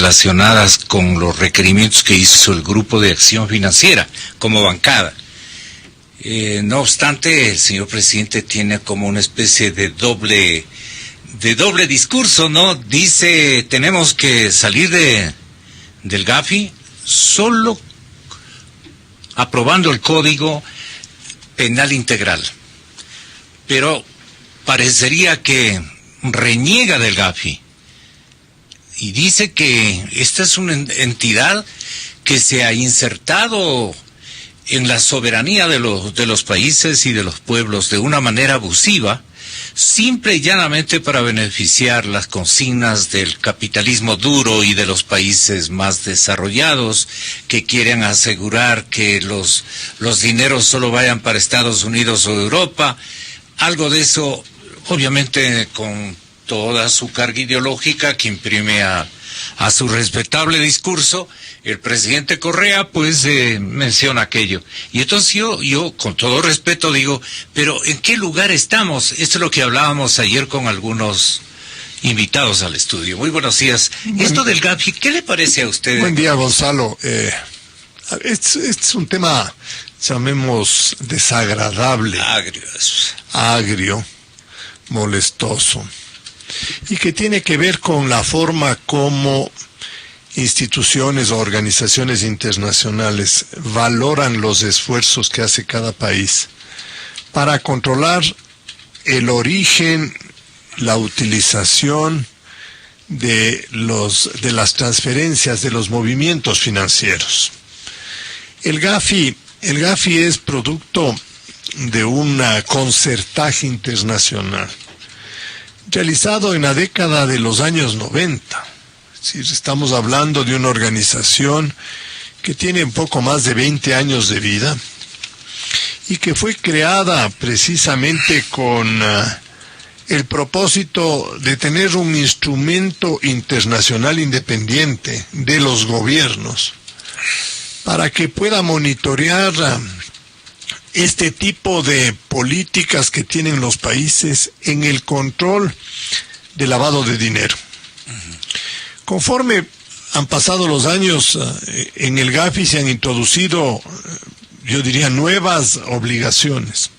relacionadas con los requerimientos que hizo el Grupo de Acción Financiera como bancada. No obstante, el señor presidente tiene como una especie de doble discurso, ¿no? Dice, tenemos que salir del Gafi solo aprobando el Código Penal Integral. Pero parecería que reniega del Gafi y dice que esta es una entidad que se ha insertado en la soberanía de los países y de los pueblos de una manera abusiva, simple y llanamente para beneficiar las consignas del capitalismo duro y de los países más desarrollados que quieren asegurar que los dineros solo vayan para Estados Unidos o Europa. Algo de eso, obviamente, con toda su carga ideológica que imprime a su respetable discurso, el presidente Correa pues menciona aquello. Y entonces yo con todo respeto digo, pero ¿en qué lugar estamos? Esto es lo que hablábamos ayer con algunos invitados al estudio. Muy buenos días. Esto del Gafi, ¿qué le parece a usted? Buen día, Gonzalo. Es un tema, llamemos, desagradable. Agrio, molestoso. Y que tiene que ver con la forma como instituciones o organizaciones internacionales valoran los esfuerzos que hace cada país para controlar el origen, la utilización de las transferencias, de los movimientos financieros. El Gafi es producto de un concertaje internacional realizado en la década de los años 90. Estamos hablando de una organización que tiene un poco más de 20 años de vida y que fue creada precisamente con el propósito de tener un instrumento internacional independiente de los gobiernos para que pueda monitorear este tipo de políticas que tienen los países en el control del lavado de dinero. Conforme han pasado los años, en el Gafi se han introducido, yo diría, nuevas obligaciones.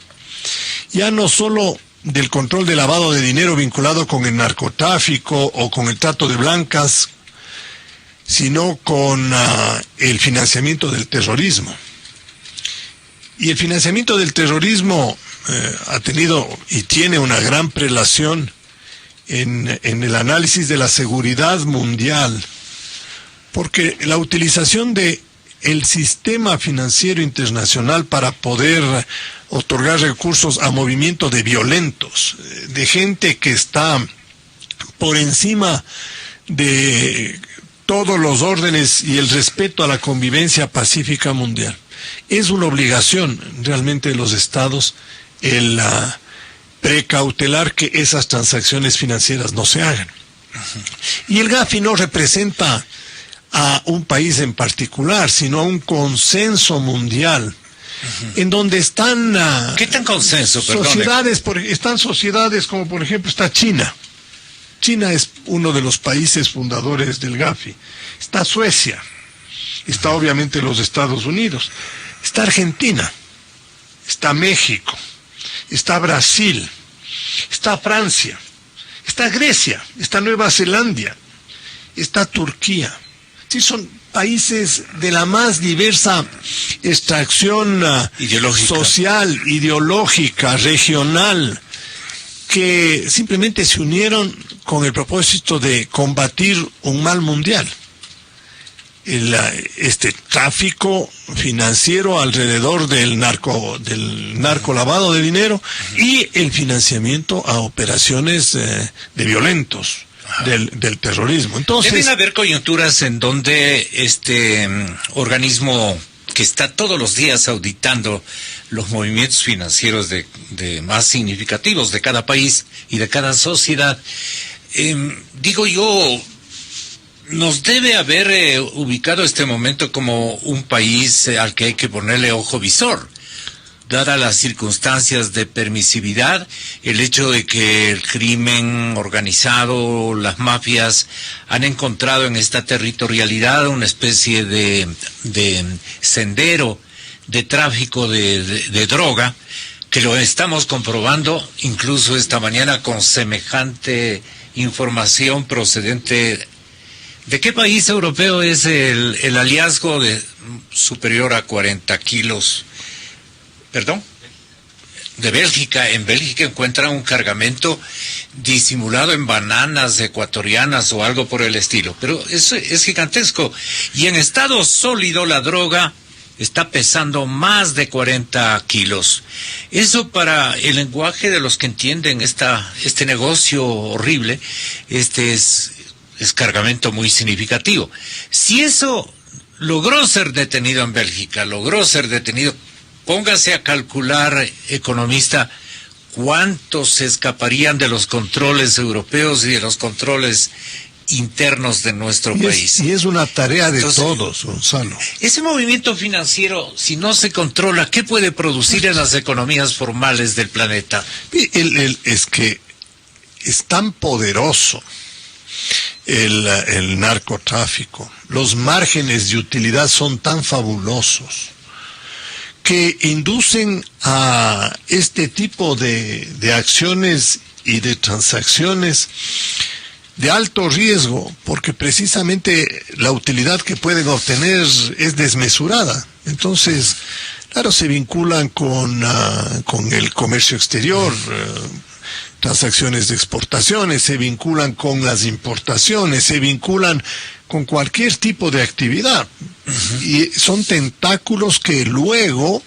Ya no solo del control del lavado de dinero vinculado con el narcotráfico o con el trato de blancas, sino con el financiamiento del terrorismo. Y el financiamiento del terrorismo ha tenido y tiene una gran prelación en el análisis de la seguridad mundial, porque la utilización de el sistema financiero internacional para poder otorgar recursos a movimientos de violentos, de gente que está por encima de todos los órdenes y el respeto a la convivencia pacífica mundial. Es una obligación realmente de los estados el precautelar que esas transacciones financieras no se hagan. Y el Gafi no representa a un país en particular, sino a un consenso mundial, en donde están ¿qué tan consenso? Sociedades, están sociedades como por ejemplo está China. China es uno de los países fundadores del Gafi. Está Suecia, está obviamente los Estados Unidos, está Argentina, está México, está Brasil, está Francia, está Grecia, está Nueva Zelanda, está Turquía. Sí, son países de la más diversa extracción social, ideológica, regional, que simplemente se unieron con el propósito de combatir un mal mundial. Este tráfico financiero alrededor del narco lavado de dinero y el financiamiento a operaciones de violentos del terrorismo. Entonces, deben haber coyunturas en donde este organismo que está todos los días auditando los movimientos financieros de más significativos de cada país y de cada sociedad, digo yo, nos debe haber ubicado este momento como un país al que hay que ponerle ojo visor, dadas las circunstancias de permisividad, el hecho de que el crimen organizado, las mafias, han encontrado en esta territorialidad una especie de sendero de tráfico de droga, que lo estamos comprobando incluso esta mañana con semejante información procedente. ¿De qué país europeo es el hallazgo de superior a 40 kilos? ¿Perdón? De Bélgica. En Bélgica encuentran un cargamento disimulado en bananas ecuatorianas o algo por el estilo. Pero eso es gigantesco. Y en estado sólido la droga está pesando más de 40 kilos. Eso, para el lenguaje de los que entienden este negocio horrible, es cargamento muy significativo. Si eso logró ser detenido en Bélgica, póngase a calcular, economista, cuántos se escaparían de los controles europeos y de los controles internos de nuestro país. Y es una tarea de todos, Gonzalo. Ese movimiento financiero, si no se controla, ¿qué puede producir en las economías formales del planeta? Es que es tan poderoso el narcotráfico, los márgenes de utilidad son tan fabulosos que inducen a este tipo de acciones y de transacciones de alto riesgo, porque precisamente la utilidad que pueden obtener es desmesurada. Entonces, claro, se vinculan con el comercio exterior, transacciones de exportaciones, se vinculan con las importaciones, se vinculan con cualquier tipo de actividad. Y son tentáculos que luego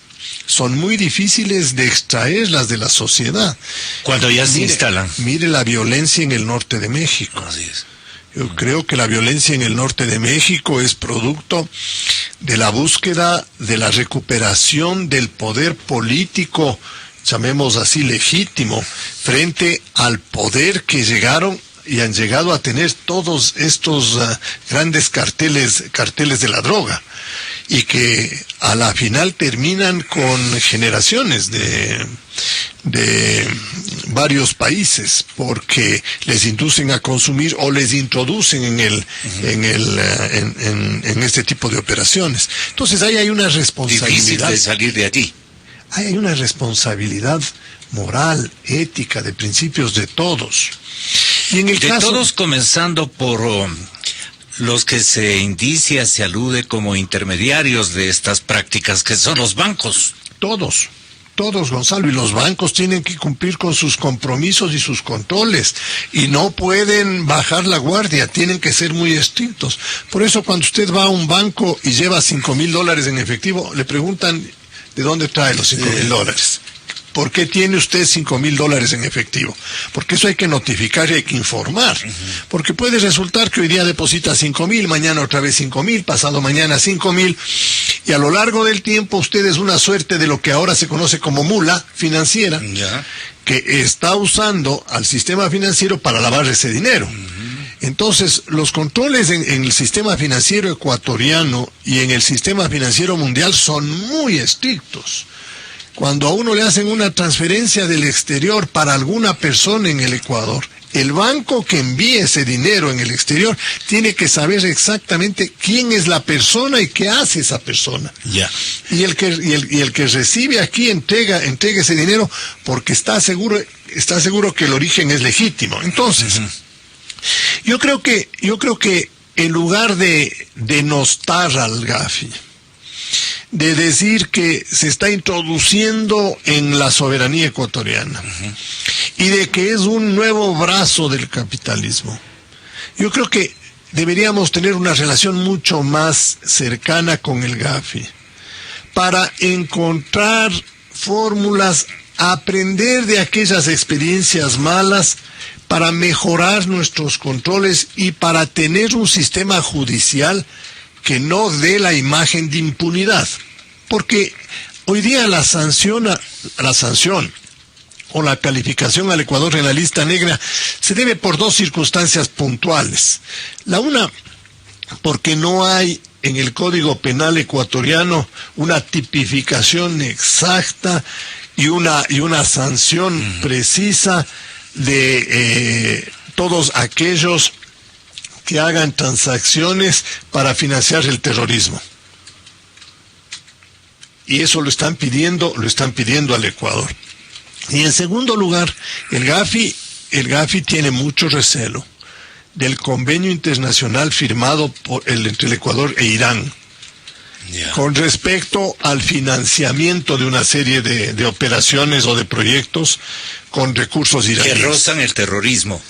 son muy difíciles de extraerlas de la sociedad. Cuando ya se instalan. Mire la violencia en el norte de México. Así es. Yo creo que la violencia en el norte de México es producto de la búsqueda de la recuperación del poder político, llamemos así, legítimo, frente al poder que llegaron y han llegado a tener todos estos grandes carteles de la droga, y que a la final terminan con generaciones de varios países, porque les inducen a consumir o les introducen en este tipo de operaciones. Entonces ahí hay una responsabilidad. Difícil de salir de allí. Hay una responsabilidad moral, ética, de principios de todos. Y en el caso, todos, comenzando por los que se indicia, se alude como intermediarios de estas prácticas, que son los bancos. Todos, Gonzalo, y los bancos tienen que cumplir con sus compromisos y sus controles, y no pueden bajar la guardia, tienen que ser muy estrictos. Por eso, cuando usted va a un banco y lleva $5,000 en efectivo, le preguntan de dónde trae los $5,000. ¿Por qué tiene usted $5,000 en efectivo? Porque eso hay que notificar y hay que informar. Porque puede resultar que hoy día deposita 5,000, mañana otra vez 5,000, pasado mañana 5,000, y a lo largo del tiempo usted es una suerte de lo que ahora se conoce como mula financiera, que está usando al sistema financiero para lavar ese dinero. Entonces, los controles en el sistema financiero ecuatoriano y en el sistema financiero mundial son muy estrictos. Cuando a uno le hacen una transferencia del exterior para alguna persona en el Ecuador, el banco que envíe ese dinero en el exterior tiene que saber exactamente quién es la persona y qué hace esa persona. Y el que recibe aquí entrega ese dinero porque está seguro que el origen es legítimo. Entonces, yo creo que en lugar de denostar al Gafi, de decir que se está introduciendo en la soberanía ecuatoriana y de que es un nuevo brazo del capitalismo, yo creo que deberíamos tener una relación mucho más cercana con el Gafi para encontrar fórmulas, aprender de aquellas experiencias malas para mejorar nuestros controles y para tener un sistema judicial que no dé la imagen de impunidad, porque hoy día la sanción o la calificación al Ecuador en la lista negra se debe por dos circunstancias puntuales. La una, porque no hay en el Código Penal ecuatoriano una tipificación exacta y una sanción precisa de todos aquellos que hagan transacciones para financiar el terrorismo. Y eso lo están pidiendo al Ecuador. Y en segundo lugar, el Gafi tiene mucho recelo del convenio internacional firmado entre el Ecuador e Irán, con respecto al financiamiento de una serie de operaciones o de proyectos con recursos iraníes. Que rozan el terrorismo.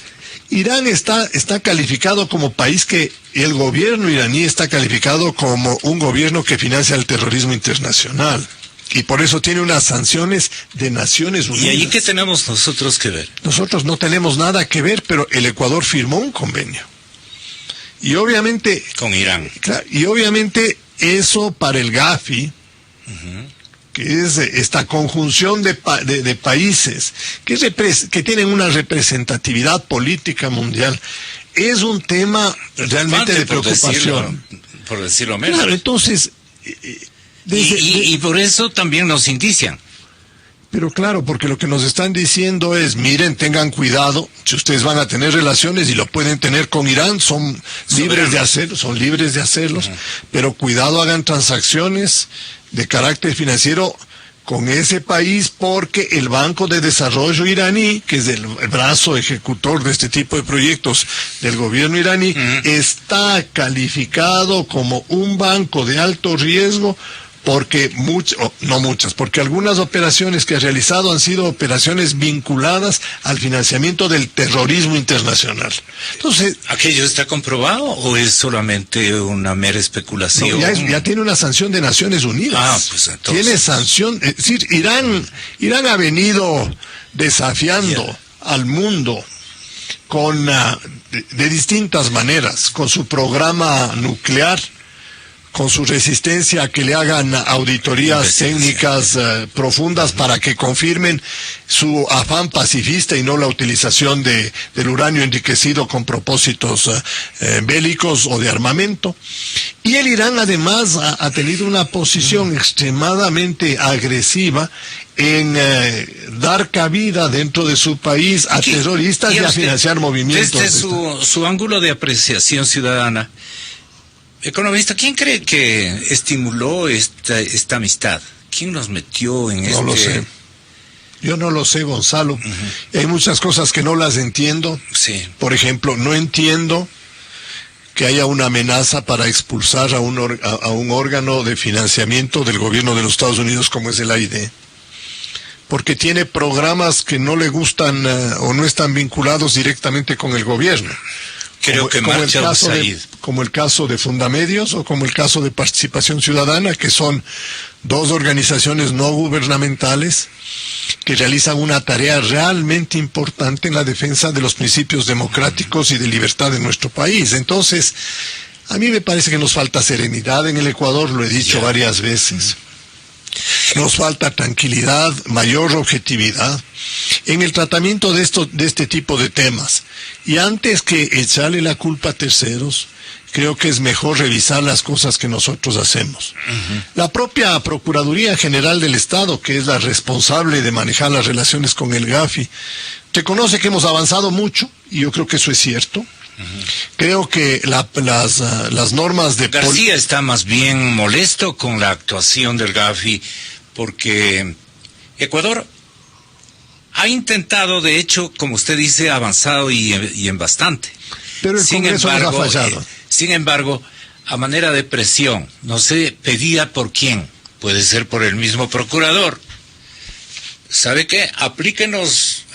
Irán está calificado como país que el gobierno iraní está calificado como un gobierno que financia el terrorismo internacional. Y por eso tiene unas sanciones de Naciones Unidas. ¿Y ahí qué tenemos nosotros que ver? Nosotros no tenemos nada que ver, pero el Ecuador firmó un convenio. Y obviamente... Con Irán. Claro, y obviamente eso para el Gafi, que es esta conjunción de países que tienen una representatividad política mundial, es un tema realmente de preocupación. Por decirlo menos. Claro, entonces... Y por eso también nos indician. Pero claro, porque lo que nos están diciendo es, miren, tengan cuidado, si ustedes van a tener relaciones y lo pueden tener con Irán, son libres de hacerlos, pero cuidado, hagan transacciones de carácter financiero con ese país, porque el Banco de Desarrollo iraní, que es el brazo ejecutor de este tipo de proyectos del gobierno iraní, está calificado como un banco de alto riesgo, porque porque algunas operaciones que ha realizado han sido operaciones vinculadas al financiamiento del terrorismo internacional. Entonces, ¿aquello está comprobado o es solamente una mera especulación? No, ya tiene una sanción de Naciones Unidas. Pues entonces... Tiene sanción, es decir, Irán ha venido desafiando al mundo de distintas maneras, con su programa nuclear, con su resistencia a que le hagan auditorías técnicas profundas para que confirmen su afán pacifista y no la utilización del uranio enriquecido con propósitos bélicos o de armamento. Y el Irán además ha tenido una posición extremadamente agresiva en dar cabida dentro de su país a terroristas y a financiar movimientos. Desde su ángulo de apreciación ciudadana, economista, ¿quién cree que estimuló esta amistad? ¿Quién nos metió en No lo sé. Yo no lo sé, Gonzalo. Hay muchas cosas que no las entiendo. Sí. Por ejemplo, no entiendo que haya una amenaza para expulsar a un órgano de financiamiento del gobierno de los Estados Unidos como es el AID. Porque tiene programas que no le gustan o no están vinculados directamente con el gobierno. Como el caso de Fundamedios o como el caso de Participación Ciudadana, que son dos organizaciones no gubernamentales que realizan una tarea realmente importante en la defensa de los principios democráticos y de libertad de nuestro país. Entonces, a mí me parece que nos falta serenidad en el Ecuador, lo he dicho varias veces. Nos falta tranquilidad, mayor objetividad en el tratamiento de este tipo de temas. Y antes que echarle la culpa a terceros, creo que es mejor revisar las cosas que nosotros hacemos. La propia Procuraduría General del Estado, que es la responsable de manejar las relaciones con el Gafi, reconoce que hemos avanzado mucho, y yo creo que eso es cierto. Creo que las normas de... García está más bien molesto con la actuación del Gafi, porque Ecuador ha intentado, de hecho, como usted dice, avanzado y en bastante. Pero el Congreso les ha fallado. Sin embargo, a manera de presión, no sé, pedida por quién, puede ser por el mismo procurador. ¿Sabe qué? Aplíquenos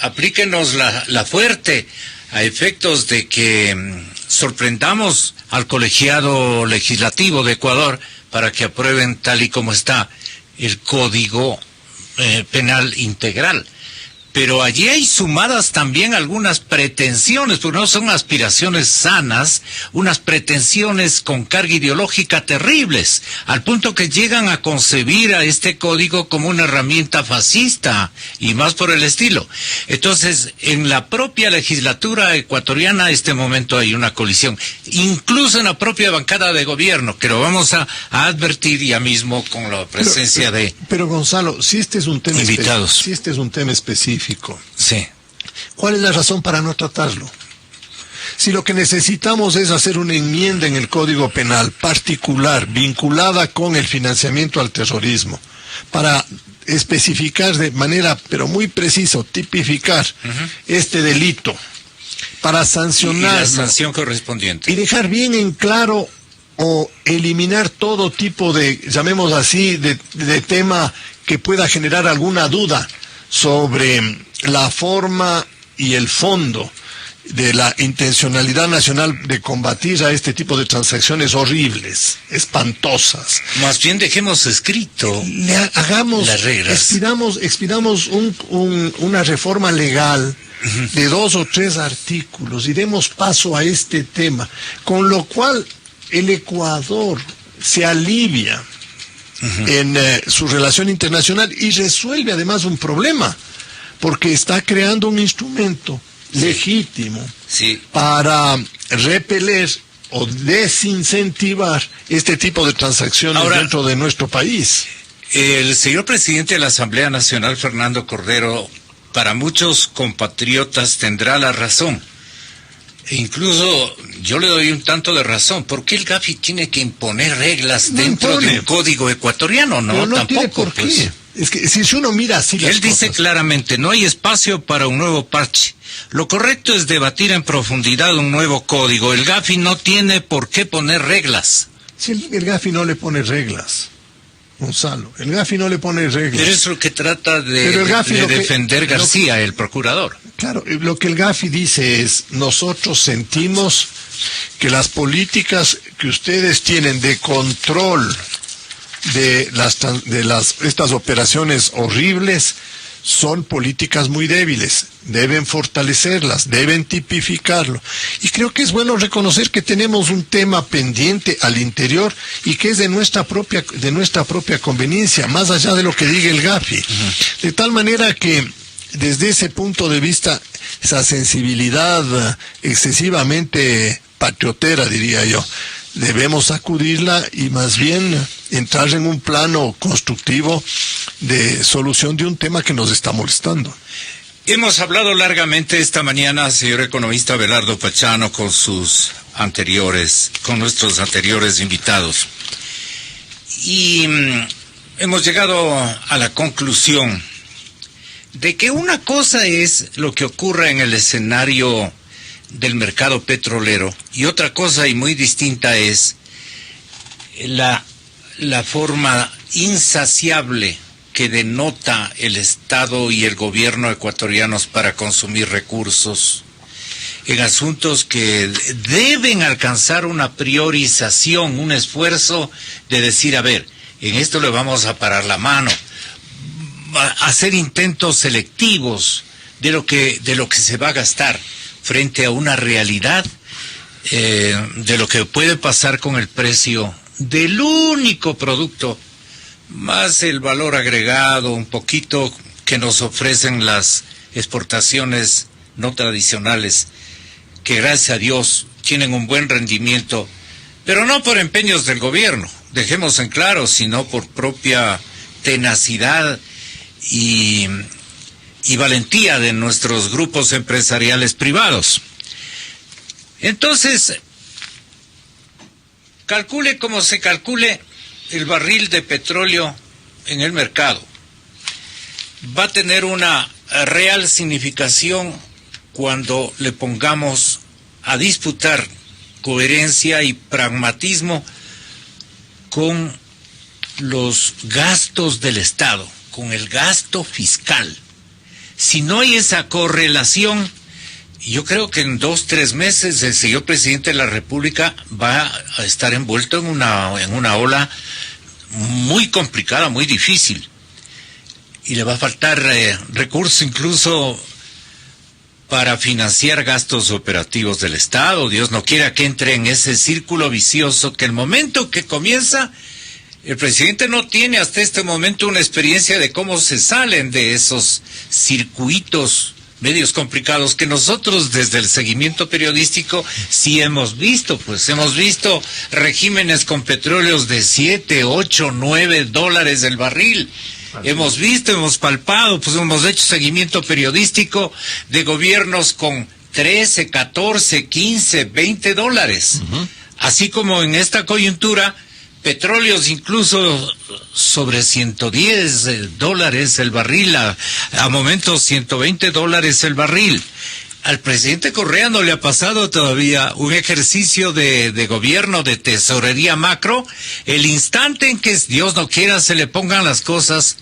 la fuerte, a efectos de que sorprendamos al colegiado legislativo de Ecuador para que aprueben tal y como está el Código Penal Integral. pero allí hay sumadas también algunas pretensiones, porque no son aspiraciones sanas, unas pretensiones con carga ideológica terribles, al punto que llegan a concebir a este código como una herramienta fascista y más por el estilo. Entonces, en la propia legislatura ecuatoriana, este momento hay una colisión, incluso en la propia bancada de gobierno, que lo vamos a advertir ya mismo con la presencia pero Gonzalo, si este es un tema invitados. Si este es un tema específico, sí, ¿cuál es la razón para no tratarlo? Si lo que necesitamos es hacer una enmienda en el Código Penal particular, vinculada con el financiamiento al terrorismo, para especificar de manera, pero muy precisa, tipificar este delito, para sancionar la sanción correspondiente. Y dejar bien en claro o eliminar todo tipo de, llamemos así, de tema que pueda generar alguna duda sobre la forma y el fondo de la intencionalidad nacional de combatir a este tipo de transacciones horribles, espantosas. Más bien dejemos escrito hagamos las reglas. Expidamos una reforma legal de 2 o 3 artículos y demos paso a este tema, con lo cual el Ecuador se alivia en su relación internacional y resuelve además un problema, porque está creando un instrumento legítimo para repeler o desincentivar este tipo de transacciones dentro de nuestro país. El señor presidente de la Asamblea Nacional, Fernando Cordero, para muchos compatriotas tendrá la razón. E incluso yo le doy un tanto de razón. ¿Por qué el Gafi tiene que imponer reglas dentro de un código ecuatoriano? No, no tampoco. Tiene por qué. Pues. Es que si uno mira así las Él dice cosas, claramente, no hay espacio para un nuevo parche. Lo correcto es debatir en profundidad un nuevo código. El Gafi no tiene por qué poner reglas. Si el Gafi no le pone reglas, Gonzalo, el Gafi no le pone reglas. Pero es lo que trata de defender García, el procurador. Claro, lo que el Gafi dice es, nosotros sentimos que las políticas que ustedes tienen de control de estas operaciones horribles son políticas muy débiles, deben fortalecerlas, deben tipificarlo. Y creo que es bueno reconocer que tenemos un tema pendiente al interior y que es de nuestra propia conveniencia, más allá de lo que diga el Gafi. De tal manera que desde ese punto de vista, esa sensibilidad excesivamente patriotera, diría yo, debemos sacudirla y más bien entrar en un plano constructivo de solución de un tema que nos está molestando. Hemos hablado largamente esta mañana, señor economista Abelardo Pachano, con nuestros anteriores invitados. Y hemos llegado a la conclusión de que una cosa es lo que ocurre en el escenario del mercado petrolero y otra cosa y muy distinta es la forma insaciable que denota el Estado y el gobierno ecuatorianos para consumir recursos en asuntos que deben alcanzar una priorización, un esfuerzo de decir, a ver, en esto le vamos a parar la mano, hacer intentos selectivos de lo que se va a gastar frente a una realidad de lo que puede pasar con el precio del único producto, más el valor agregado, un poquito que nos ofrecen las exportaciones no tradicionales, que gracias a Dios tienen un buen rendimiento, pero no por empeños del gobierno, dejemos en claro, sino por propia tenacidad y valentía de nuestros grupos empresariales privados. Entonces, calcule como se calcule el barril de petróleo en el mercado, va a tener una real significación cuando le pongamos a disputar coherencia y pragmatismo con los gastos del Estado, con el gasto fiscal. Si no hay esa correlación, yo creo que en 2-3 meses el señor presidente de la República va a estar envuelto en una ola muy complicada, muy difícil. y le va a faltar recursos incluso para financiar gastos operativos del Estado. Dios no quiera que entre en ese círculo vicioso que el momento que comienza, el presidente no tiene hasta este momento una experiencia de cómo se salen de esos circuitos medios complicados que nosotros desde el seguimiento periodístico sí hemos visto. Pues hemos visto regímenes con petróleos de 7, 8, 9 dólares el barril. Hemos visto, hemos palpado, pues hemos hecho seguimiento periodístico de gobiernos con 13, 14, 15, 20 dólares. Así como en esta coyuntura, petróleos incluso sobre 110 dólares el barril, a momentos 120 dólares el barril. Al presidente Correa no le ha pasado todavía un ejercicio de gobierno, de tesorería macro, el instante en que Dios no quiera se le pongan las cosas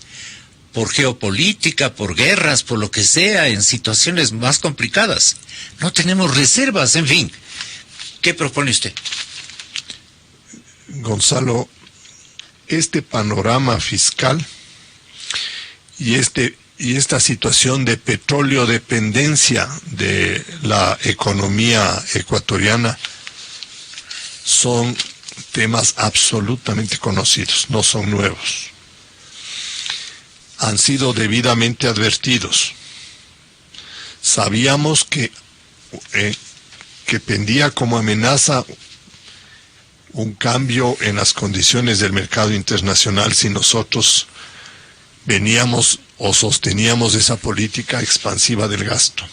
por geopolítica, por guerras, por lo que sea, en situaciones más complicadas. No tenemos reservas, en fin. ¿Qué propone usted? Gonzalo, este panorama fiscal y esta situación de petróleo dependencia de la economía ecuatoriana son temas absolutamente conocidos, no son nuevos. Han sido debidamente advertidos. Sabíamos que pendía como amenaza un cambio en las condiciones del mercado internacional si nosotros veníamos o sosteníamos esa política expansiva del gasto.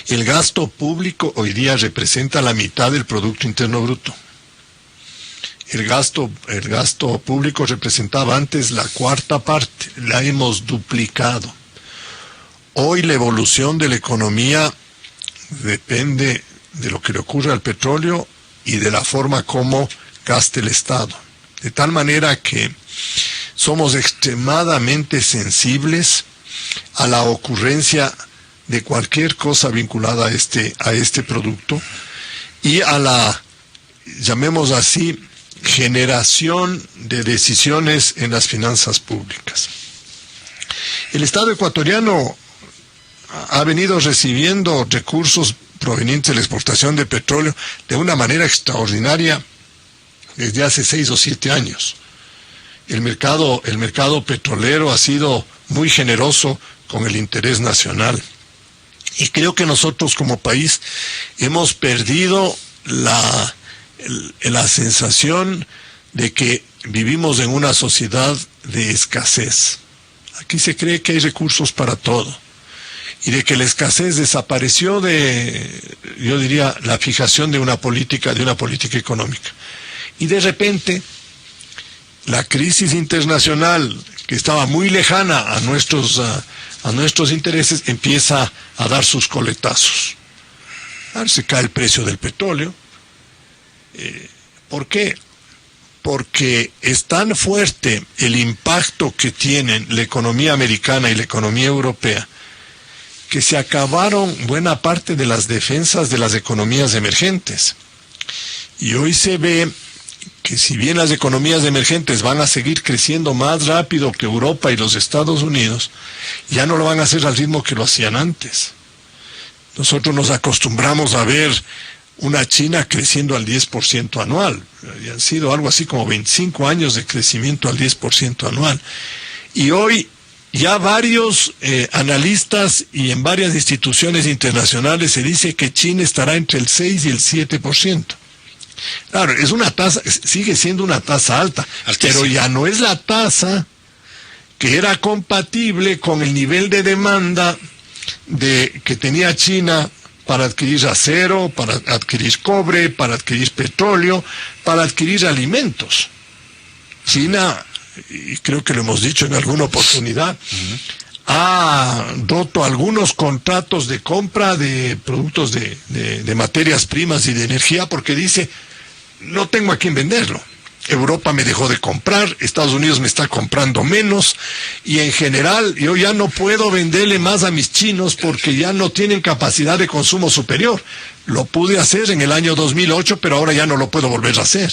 El gasto público hoy día representa la mitad del Producto Interno Bruto. El gasto público representaba antes la cuarta parte, la hemos duplicado. Hoy la evolución de la economía depende de lo que le ocurre al petróleo y de la forma como gasta el Estado. De tal manera que somos extremadamente sensibles a la ocurrencia de cualquier cosa vinculada a este producto y a la, llamemos así, generación de decisiones en las finanzas públicas. El Estado ecuatoriano ha venido recibiendo recursos provenientes de la exportación de petróleo de una manera extraordinaria desde hace 6 o 7 años. El mercado petrolero ha sido muy generoso con el interés nacional. Y creo que nosotros como país hemos perdido la sensación de que vivimos en una sociedad de escasez. Aquí se cree que hay recursos para todo. Y de que la escasez desapareció yo diría, la fijación de una política económica. Y de repente, la crisis internacional, que estaba muy lejana a nuestros intereses, empieza a dar sus coletazos. Se cae el precio del petróleo. ¿Por qué? Porque es tan fuerte el impacto que tienen la economía americana y la economía europea, que se acabaron buena parte de las defensas de las economías emergentes. Y hoy se ve que si bien las economías emergentes van a seguir creciendo más rápido que Europa y los Estados Unidos, ya no lo van a hacer al ritmo que lo hacían antes. Nosotros nos acostumbramos a ver una China creciendo al 10% anual. Y han sido algo así como 25 años de crecimiento al 10% anual. Y hoy ya varios analistas y en varias instituciones internacionales se dice que China estará entre el 6 y el 7%. Claro, es una tasa, sigue siendo una tasa alta, pero ya no es la tasa que era compatible con el nivel de demanda que tenía China para adquirir acero, para adquirir cobre, para adquirir petróleo, para adquirir alimentos. China, y creo que lo hemos dicho en alguna oportunidad, ha roto algunos contratos de compra de productos de materias primas y de energía porque dice, no tengo a quién venderlo. Europa me dejó de comprar, Estados Unidos me está comprando menos, y en general yo ya no puedo venderle más a mis chinos porque ya no tienen capacidad de consumo superior. Lo pude hacer en el año 2008, pero ahora ya no lo puedo volver a hacer.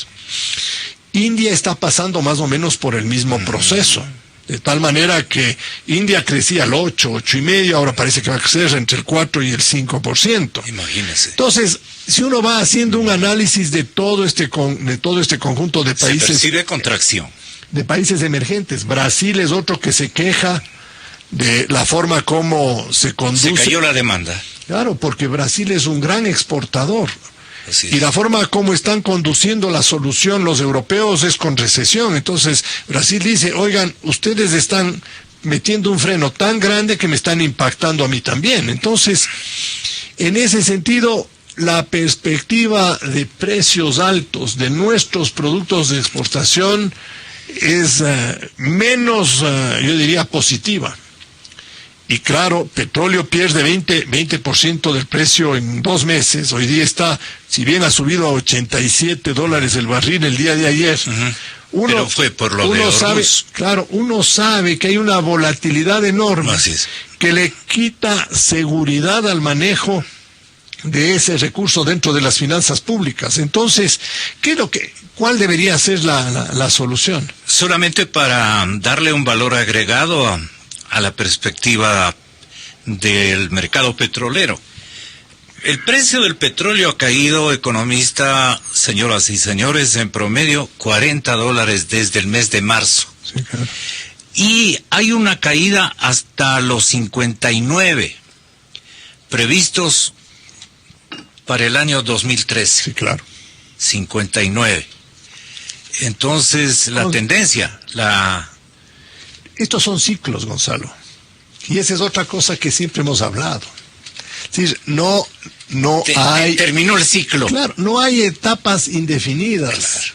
India está pasando más o menos por el mismo proceso. De tal manera que India crecía al 8,5, ahora parece que va a crecer entre el 4 y el 5%. Imagínese. Entonces, si uno va haciendo un análisis de todo este conjunto de países... Se percibe contracción. De países emergentes. Brasil es otro que se queja de la forma como se conduce. Se cayó la demanda. Claro, porque Brasil es un gran exportador. Así es. Y la forma como están conduciendo la solución los europeos es con recesión. Entonces, Brasil dice, oigan, ustedes están metiendo un freno tan grande que me están impactando a mí también. Entonces, en ese sentido, la perspectiva de precios altos de nuestros productos de exportación es menos, yo diría, positiva. Y claro, petróleo pierde 20% del precio en 2 meses. Hoy día está, si bien ha subido a $87 el barril el día de ayer. Pero fue por lo de Hormuz. Claro, uno sabe que hay una volatilidad enorme que le quita seguridad al manejo de ese recurso dentro de las finanzas públicas. Entonces, ¿cuál debería ser la solución? Solamente para darle un valor agregado a la perspectiva del mercado petrolero. El precio del petróleo ha caído, economista, señoras y señores, en promedio $40 desde el mes de marzo. Sí, claro. Y hay una caída hasta los 59 previstos para el año 2013. Sí, claro. 59. Entonces, la tendencia, Estos son ciclos, Gonzalo. Y esa es otra cosa que siempre hemos hablado. Es decir, no hay... Terminó el ciclo. Claro, no hay etapas indefinidas. Claro.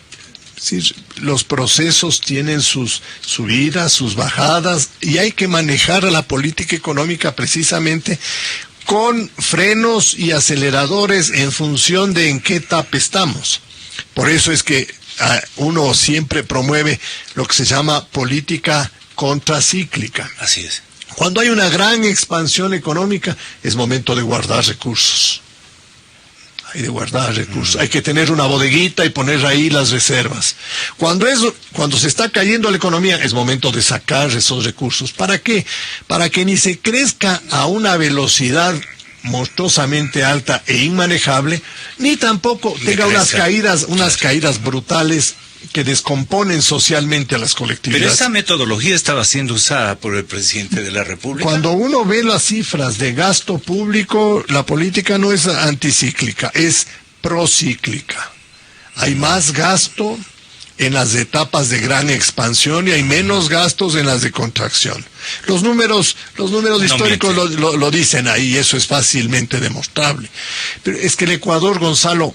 Es decir, los procesos tienen sus subidas, sus bajadas, y hay que manejar la política económica precisamente con frenos y aceleradores en función de en qué etapa estamos. Por eso es que uno siempre promueve lo que se llama política contracíclica. Así es. Cuando hay una gran expansión económica, es momento de guardar recursos. Hay de guardar recursos. Hay que tener una bodeguita y poner ahí las reservas. Cuando se está cayendo la economía, es momento de sacar esos recursos. ¿Para qué? Para que ni se crezca a una velocidad monstruosamente alta e inmanejable, ni tampoco tenga unas caídas brutales que descomponen socialmente a las colectividades. Pero esa metodología estaba siendo usada por el presidente de la República. Cuando uno ve las cifras de gasto público, la política no es anticíclica, es procíclica. Hay más gasto en las etapas de gran expansión y hay menos gastos en las de contracción. Los números históricos lo dicen ahí, eso es fácilmente demostrable. Pero es que el Ecuador, Gonzalo,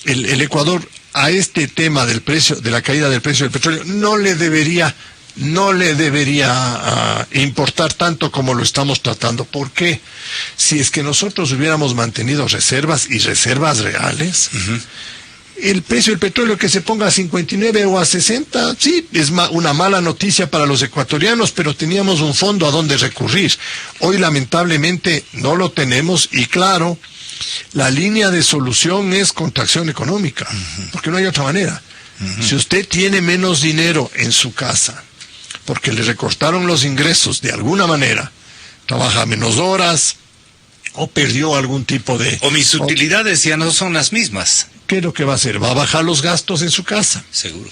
el Ecuador a este tema del precio, de la caída del precio del petróleo, no le debería importar tanto como lo estamos tratando. ¿Por qué? Si es que nosotros hubiéramos mantenido reservas y reservas reales, el precio del petróleo que se ponga a 59 o a 60, sí, es una mala noticia para los ecuatorianos, pero teníamos un fondo a donde recurrir. Hoy lamentablemente no lo tenemos y claro, la línea de solución es contracción económica, porque no hay otra manera. Si usted tiene menos dinero en su casa, porque le recortaron los ingresos de alguna manera, trabaja menos horas, o perdió algún tipo de... O mis utilidades ya no son las mismas. ¿Qué es lo que va a hacer? Va a bajar los gastos en su casa. Seguro.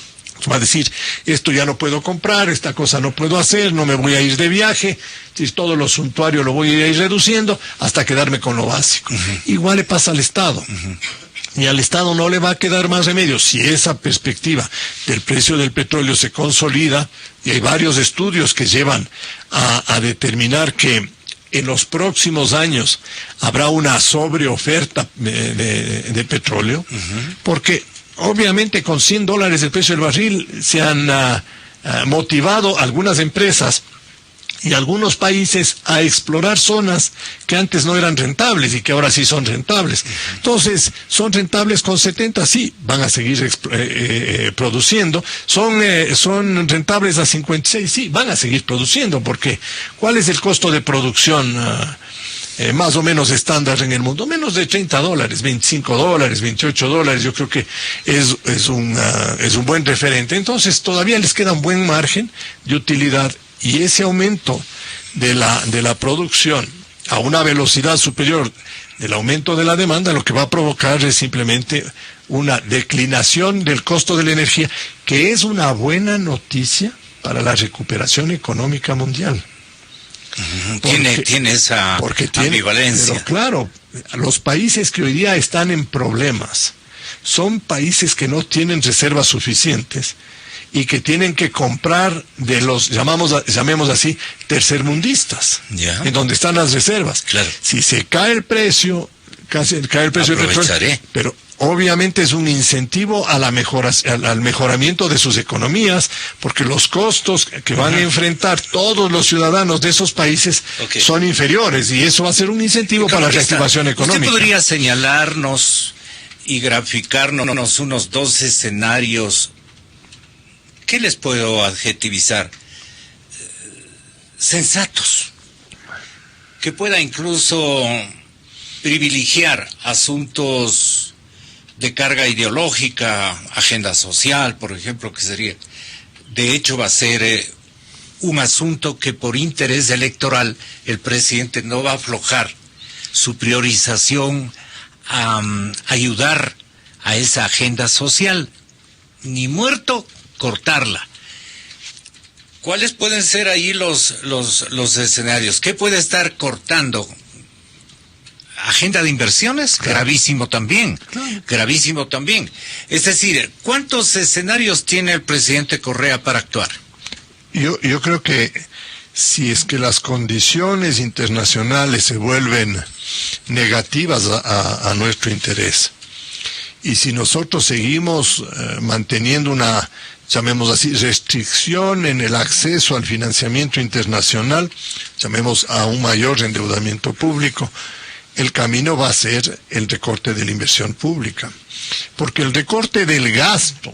Va a decir, esto ya no puedo comprar, esta cosa no puedo hacer, no me voy a ir de viaje, si todo lo suntuario lo voy a ir reduciendo hasta quedarme con lo básico. Igual le pasa al Estado. Y al Estado no le va a quedar más remedio. Si esa perspectiva del precio del petróleo se consolida, y hay varios estudios que llevan a determinar que en los próximos años habrá una sobreoferta de petróleo, porque obviamente con $100 el precio del barril se han motivado algunas empresas y algunos países a explorar zonas que antes no eran rentables y que ahora sí son rentables. Entonces, son rentables con 70, sí, van a seguir produciendo. Son rentables a 56, sí, van a seguir produciendo, porque ¿cuál es el costo de producción más o menos estándar en el mundo? Menos de $30, $25, $28, yo creo que es un buen referente. Entonces, todavía les queda un buen margen de utilidad. Y ese aumento de la producción a una velocidad superior del aumento de la demanda, lo que va a provocar es simplemente una declinación del costo de la energía, que es una buena noticia para la recuperación económica mundial. Tiene esa ambivalencia. Pero claro, los países que hoy día están en problemas son países que no tienen reservas suficientes y que tienen que comprar de los, llamemos así, tercermundistas, en donde están las reservas. Claro. Si se cae el precio, del petróleo, pero obviamente es un incentivo a al mejoramiento de sus economías, porque los costos que van a enfrentar todos los ciudadanos de esos países son inferiores, y eso va a ser un incentivo para la reactivación económica. ¿Usted podría señalarnos y graficarnos unos 2 escenarios? ¿Qué les puedo adjetivizar? Sensatos. Que pueda incluso privilegiar asuntos de carga ideológica, agenda social, por ejemplo, que sería. De hecho, va a ser un asunto que por interés electoral el presidente no va a aflojar su priorización a ayudar a esa agenda social. Ni muerto, cortarla. ¿Cuáles pueden ser ahí los escenarios? ¿Qué puede estar cortando? Agenda de inversiones, claro. Gravísimo también, claro. Gravísimo también. Es decir, ¿cuántos escenarios tiene el presidente Correa para actuar? Yo creo que si es que las condiciones internacionales se vuelven negativas a nuestro interés, y si nosotros seguimos manteniendo una, llamemos así, restricción en el acceso al financiamiento internacional, llamemos a un mayor endeudamiento público, el camino va a ser el recorte de la inversión pública. Porque el recorte del gasto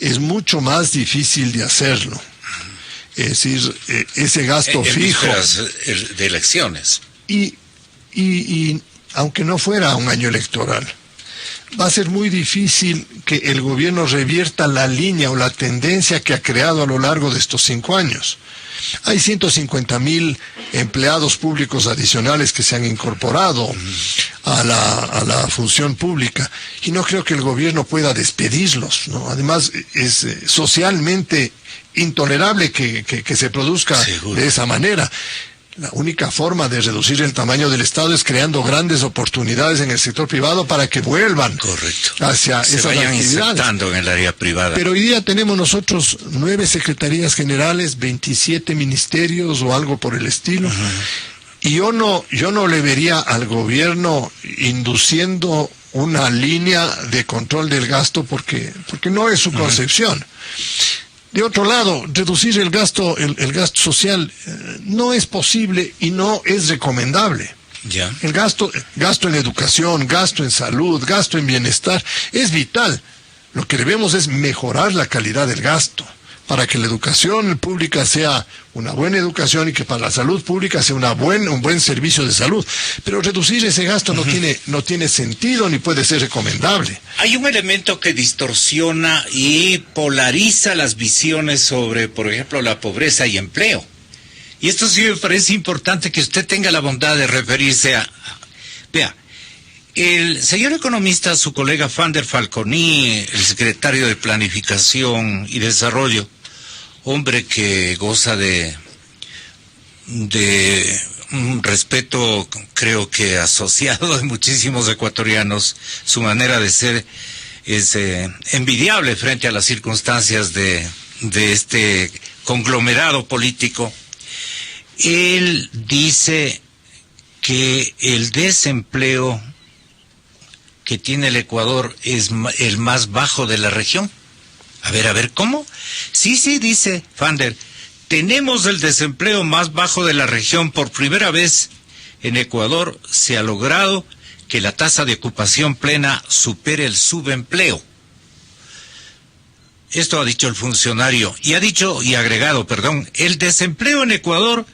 es mucho más difícil de hacerlo. Es decir, ese gasto fijo. De elecciones. Y aunque no fuera un año electoral, va a ser muy difícil que el gobierno revierta la línea o la tendencia que ha creado a lo largo de estos 5 años. Hay 150,000 empleados públicos adicionales que se han incorporado a la función pública, y no creo que el gobierno pueda despedirlos, ¿no? Además, es socialmente intolerable que se produzca de esa manera. La única forma de reducir el tamaño del Estado es creando grandes oportunidades en el sector privado para que vuelvan hacia esas actividades. Insertando en el área privada. Pero hoy día tenemos nosotros 9 secretarías generales, 27 ministerios o algo por el estilo. Y yo no le vería al gobierno induciendo una línea de control del gasto porque no es su concepción. De otro lado, reducir el gasto social no es posible y no es recomendable. Ya. El gasto en educación, gasto en salud, gasto en bienestar es vital. Lo que debemos es mejorar la calidad del gasto para que la educación pública sea una buena educación y que para la salud pública sea un buen servicio de salud. Pero reducir ese gasto no tiene sentido ni puede ser recomendable. Hay un elemento que distorsiona y polariza las visiones sobre, por ejemplo, la pobreza y empleo. Y esto sí me parece importante que usted tenga la bondad de referirse a... Vea, el señor economista, su colega Fander Falconi, el secretario de Planificación y Desarrollo, hombre que goza de un respeto, creo que asociado de muchísimos ecuatorianos, su manera de ser es envidiable frente a las circunstancias de este conglomerado político. Él dice que el desempleo que tiene el Ecuador es el más bajo de la región. A ver, ¿cómo? Sí, dice Fander, tenemos el desempleo más bajo de la región. Por primera vez en Ecuador se ha logrado que la tasa de ocupación plena supere el subempleo. Esto ha dicho el funcionario, y agregado, el desempleo en Ecuador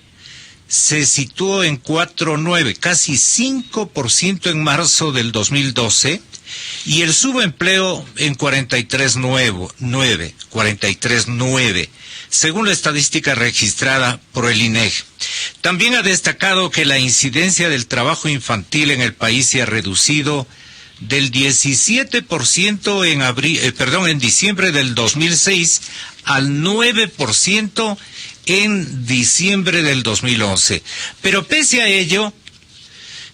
se situó en 4,9, casi 5% en marzo del 2012, y el subempleo en 43,9. según la estadística registrada por el INEGI. También ha destacado que la incidencia del trabajo infantil en el país se ha reducido del 17% en diciembre del 2006 al 9% en diciembre del 2011. Pero pese a ello,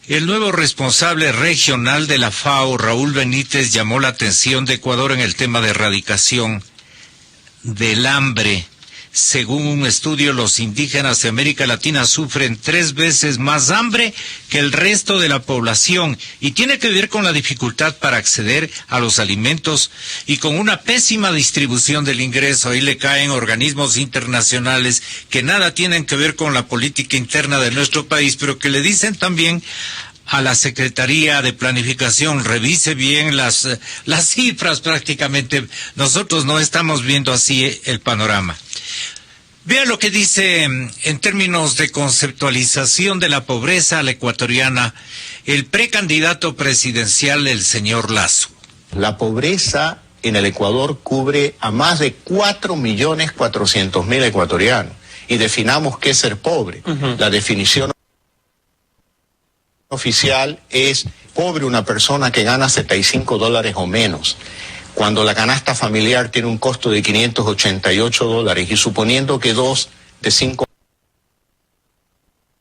el nuevo responsable regional de la FAO, Raúl Benítez, llamó la atención de Ecuador en el tema de erradicación del hambre. Según un estudio, los indígenas de América Latina sufren 3 veces más hambre que el resto de la población y tiene que ver con la dificultad para acceder a los alimentos y con una pésima distribución del ingreso. Ahí le caen organismos internacionales que nada tienen que ver con la política interna de nuestro país, pero que le dicen también a la Secretaría de Planificación, revise bien las cifras prácticamente. Nosotros no estamos viendo así el panorama. Vea lo que dice en términos de conceptualización de la pobreza a la ecuatoriana el precandidato presidencial, el señor Lasso. La pobreza en el Ecuador cubre a más de 4.400.000 ecuatorianos. Y definamos qué es ser pobre. La definición oficial es pobre una persona que gana $75 o menos. Cuando la canasta familiar tiene un costo de $588 y suponiendo que 2 de 5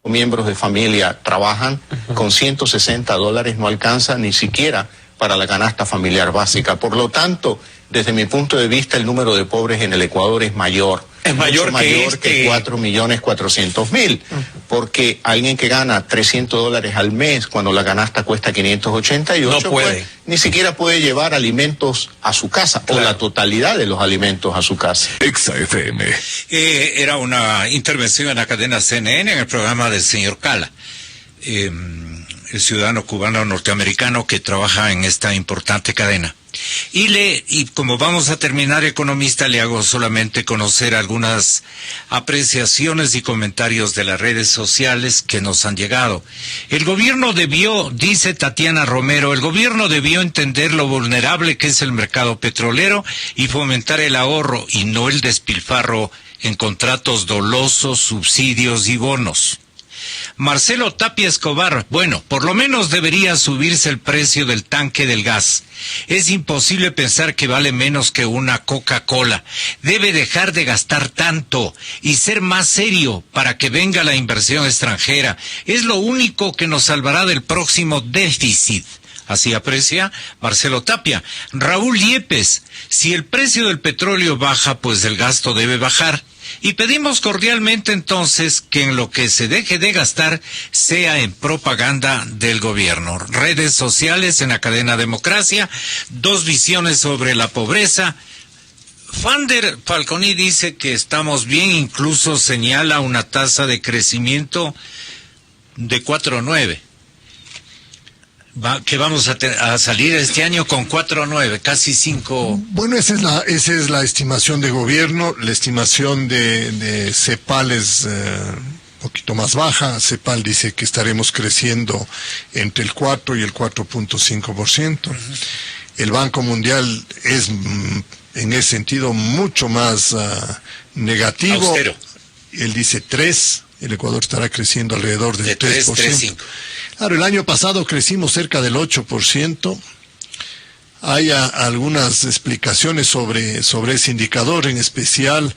miembros de familia trabajan, con $160 no alcanza ni siquiera para la canasta familiar básica. Por lo tanto, desde mi punto de vista, el número de pobres en el Ecuador es mayor. Es mayor que 4.400.000, porque alguien que gana $300 al mes cuando la canasta cuesta 588, no puede. Pues, ni siquiera puede llevar alimentos a su casa, claro, o la totalidad de los alimentos a su casa. XFM. Era una intervención en la cadena CNN en el programa del señor Cala, el ciudadano cubano norteamericano que trabaja en esta importante cadena. Y como vamos a terminar, economista, le hago solamente conocer algunas apreciaciones y comentarios de las redes sociales que nos han llegado. El gobierno debió, dice Tatiana Romero, el gobierno debió entender lo vulnerable que es el mercado petrolero y fomentar el ahorro y no el despilfarro en contratos dolosos, subsidios y bonos. Marcelo Tapia Escobar, bueno, por lo menos debería subirse el precio del tanque del gas. Es imposible pensar que vale menos que una Coca-Cola. Debe dejar de gastar tanto y ser más serio para que venga la inversión extranjera. Es lo único que nos salvará del próximo déficit. Así aprecia Marcelo Tapia. Raúl Yepes, si el precio del petróleo baja, pues el gasto debe bajar. Y pedimos cordialmente entonces que en lo que se deje de gastar sea en propaganda del gobierno. Redes sociales en la cadena Democracia, 2 visiones sobre la pobreza. Fander Falconi dice que estamos bien, incluso señala una tasa de crecimiento de 4.9. Que vamos a salir este año con 4.9, casi 5. Bueno, esa es la estimación de gobierno. La estimación de CEPAL es un poquito más baja. CEPAL dice que estaremos creciendo entre el 4 y el 4.5%. El Banco Mundial es, en ese sentido, mucho más negativo. Austero. Él dice 3. El Ecuador estará creciendo alrededor del de 3%. 3.5. Claro, el año pasado crecimos cerca del 8%. Hay algunas explicaciones sobre ese indicador, en especial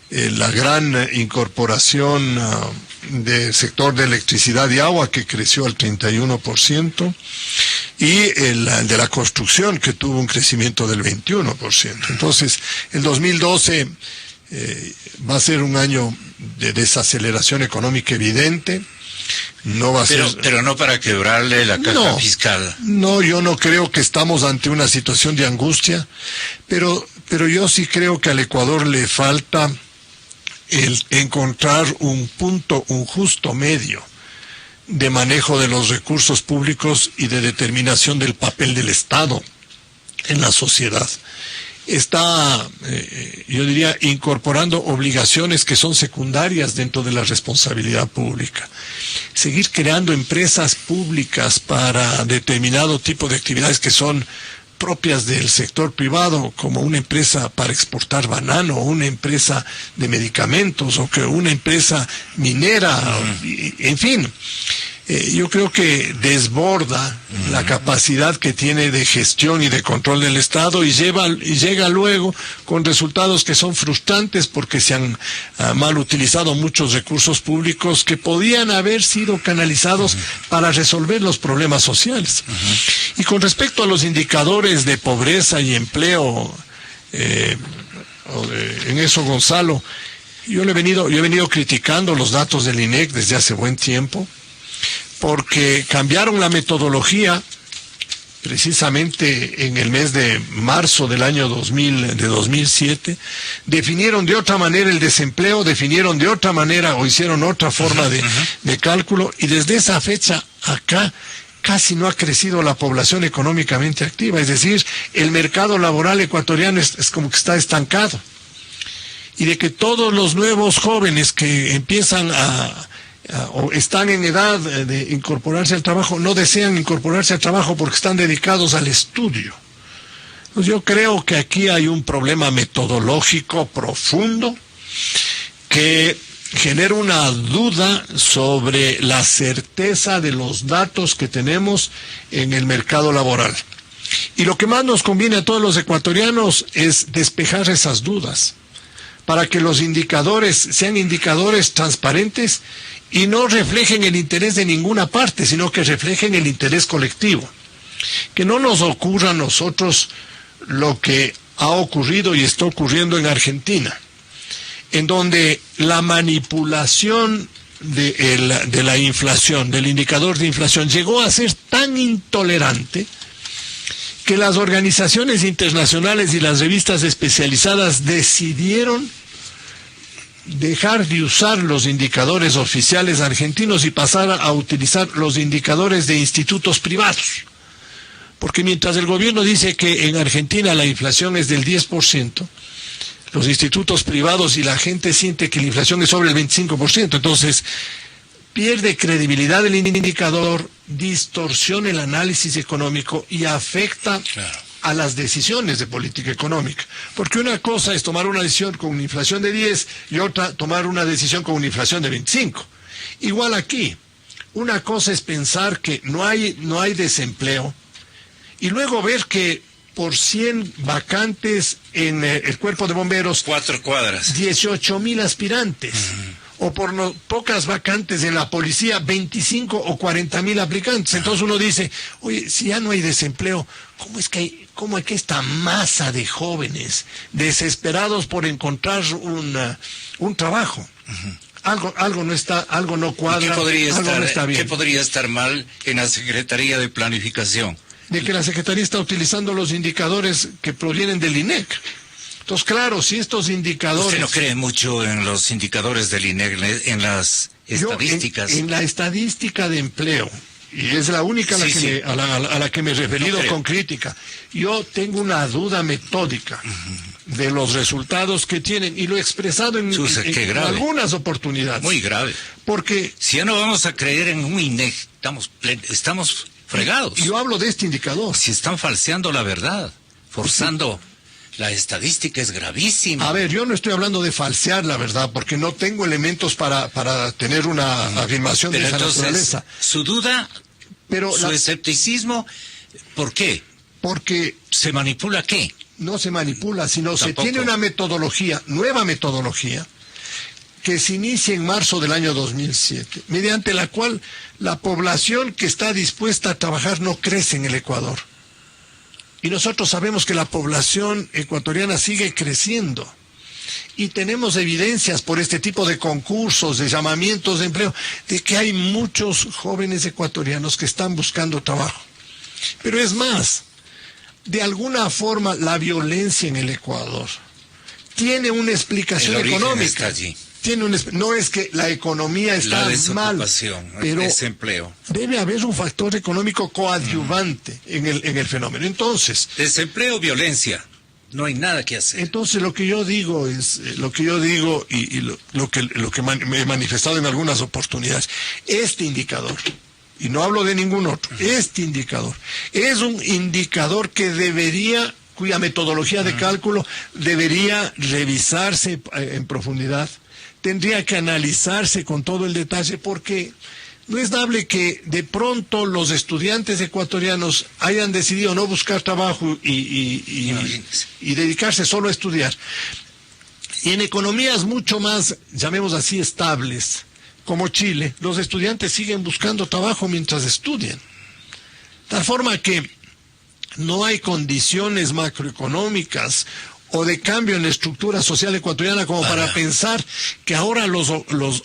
la gran incorporación del sector de electricidad y agua, que creció al 31%, y el de la construcción, que tuvo un crecimiento del 21%. Entonces, el 2012 va a ser un año de desaceleración económica evidente. No va a ser... Pero no para quebrarle la caja fiscal. No, yo no creo que estamos ante una situación de angustia, pero yo sí creo que al Ecuador le falta el encontrar un justo medio de manejo de los recursos públicos y de determinación del papel del Estado en la sociedad. Está, yo diría, incorporando obligaciones que son secundarias dentro de la responsabilidad pública. Seguir creando empresas públicas para determinado tipo de actividades que son propias del sector privado, como una empresa para exportar banano, o una empresa de medicamentos, o que una empresa minera, en fin. Yo creo que desborda la capacidad que tiene de gestión y de control del Estado y llega luego con resultados que son frustrantes porque se han mal utilizado muchos recursos públicos que podían haber sido canalizados para resolver los problemas sociales. Y con respecto a los indicadores de pobreza y empleo, en eso, Gonzalo, yo he venido criticando los datos del INEC desde hace buen tiempo, porque cambiaron la metodología precisamente en el mes de marzo del año 2007, definieron de otra manera el desempleo, definieron de otra manera o hicieron otra forma de cálculo, y desde esa fecha acá casi no ha crecido la población económicamente activa, es decir, el mercado laboral ecuatoriano es como que está estancado, y de que todos los nuevos jóvenes que empiezan o están en edad de incorporarse al trabajo, no desean incorporarse al trabajo porque están dedicados al estudio. Pues yo creo que aquí hay un problema metodológico profundo que genera una duda sobre la certeza de los datos que tenemos en el mercado laboral. Y lo que más nos conviene a todos los ecuatorianos es despejar esas dudas, para que los indicadores sean indicadores transparentes y no reflejen el interés de ninguna parte, sino que reflejen el interés colectivo. Que no nos ocurra a nosotros lo que ha ocurrido y está ocurriendo en Argentina, en donde la manipulación de la inflación, del indicador de inflación, llegó a ser tan intolerante que las organizaciones internacionales y las revistas especializadas decidieron dejar de usar los indicadores oficiales argentinos y pasar a utilizar los indicadores de institutos privados. Porque mientras el gobierno dice que en Argentina la inflación es del 10%, los institutos privados y la gente siente que la inflación es sobre el 25%. Entonces, pierde credibilidad el indicador, distorsiona el análisis económico y afecta a las decisiones de política económica. Porque una cosa es tomar una decisión con una inflación de 10 y otra tomar una decisión con una inflación de 25. Igual aquí, una cosa es pensar que no hay desempleo y luego ver que por 100 vacantes en el cuerpo de bomberos, 4 cuadras, 18,000 aspirantes. O por pocas vacantes en la policía, 25 o 40,000 aplicantes. Entonces uno dice, oye, si ya no hay desempleo, ¿cómo hay que esta masa de jóvenes desesperados por encontrar un trabajo? Algo no cuadra, algo no está bien. ¿Qué podría estar mal en la Secretaría de Planificación? De que la Secretaría está utilizando los indicadores que provienen del INEC. Entonces, claro, si estos indicadores... ¿Usted no cree mucho en los indicadores del INEC, en las estadísticas? En la estadística de empleo, y es la única a la que me he referido con crítica, yo tengo una duda metódica de los resultados que tienen, y lo he expresado en algunas oportunidades. Muy grave. Porque... si ya no vamos a creer en un INEC, estamos fregados. Yo hablo de este indicador. Si están falseando la verdad, forzando... la estadística es gravísima. A ver, yo no estoy hablando de falsear la verdad, porque no tengo elementos para tener una afirmación de esa naturaleza. Su duda, su escepticismo, ¿por qué? Porque... ¿se manipula qué? No se manipula, sino Tampoco. se tiene una metodología, nueva metodología, que se inicia en marzo del año 2007, mediante la cual la población que está dispuesta a trabajar no crece en el Ecuador. Y nosotros sabemos que la población ecuatoriana sigue creciendo. Y tenemos evidencias por este tipo de concursos, de llamamientos de empleo, de que hay muchos jóvenes ecuatorianos que están buscando trabajo. Pero es más, de alguna forma la violencia en el Ecuador tiene una explicación económica. Está allí. No es que la economía está mal, pero el desempleo. Debe haber un factor económico coadyuvante en el fenómeno. Entonces, desempleo, violencia, no hay nada que hacer. Entonces lo que yo digo y lo que me he manifestado en algunas oportunidades, este indicador y no hablo de ningún otro, este indicador es un indicador que debería, cuya metodología de cálculo debería revisarse en profundidad, tendría que analizarse con todo el detalle, porque no es dable que de pronto los estudiantes ecuatorianos hayan decidido no buscar trabajo y dedicarse solo a estudiar. Y en economías mucho más, llamemos así, estables, como Chile, los estudiantes siguen buscando trabajo mientras estudian. De tal forma que no hay condiciones macroeconómicas o de cambio en la estructura social ecuatoriana como para pensar que ahora los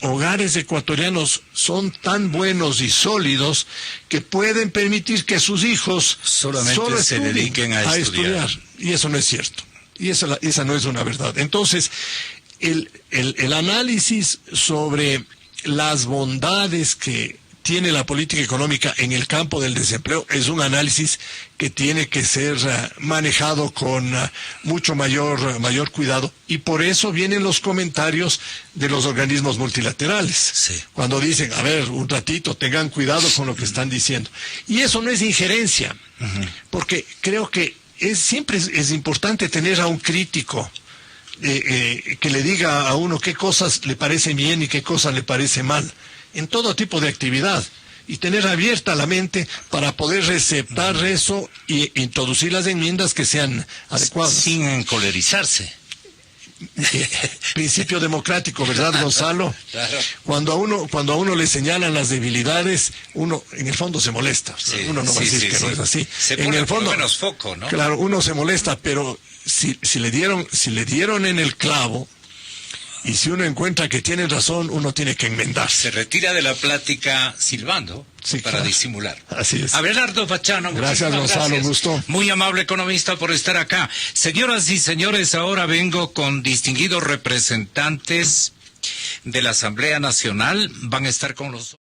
hogares ecuatorianos son tan buenos y sólidos que pueden permitir que sus hijos solamente se dediquen a estudiar. Y eso no es cierto. Y esa no es una verdad. Entonces, el análisis sobre las bondades que tiene la política económica en el campo del desempleo es un análisis que tiene que ser manejado con mucho mayor cuidado, y por eso vienen los comentarios de los organismos multilaterales, sí, cuando dicen, a ver, un ratito, tengan cuidado con lo que están diciendo. Y eso no es injerencia, porque creo que siempre es importante tener a un crítico que le diga a uno qué cosas le parecen bien y qué cosas le parece mal en todo tipo de actividad, y tener abierta la mente para poder receptar eso y introducir las enmiendas que sean adecuadas. Sin encolerizarse. Principio democrático, ¿verdad, Gonzalo? Claro. Cuando a uno le señalan las debilidades, uno en el fondo se molesta. Sí, uno no va a decir que no es así. Se pone en el fondo, por lo menos foco, ¿no? Claro, uno se molesta, pero si le dieron en el clavo, y si uno encuentra que tiene razón, uno tiene que enmendarse. Se retira de la plática silbando, sí, para claro, disimular. Así es. Abelardo Pachano, gracias, Gonzalo, gracias. gusto. Muy amable economista por estar acá. Señoras y señores, ahora vengo con distinguidos representantes de la Asamblea Nacional. Van a estar con los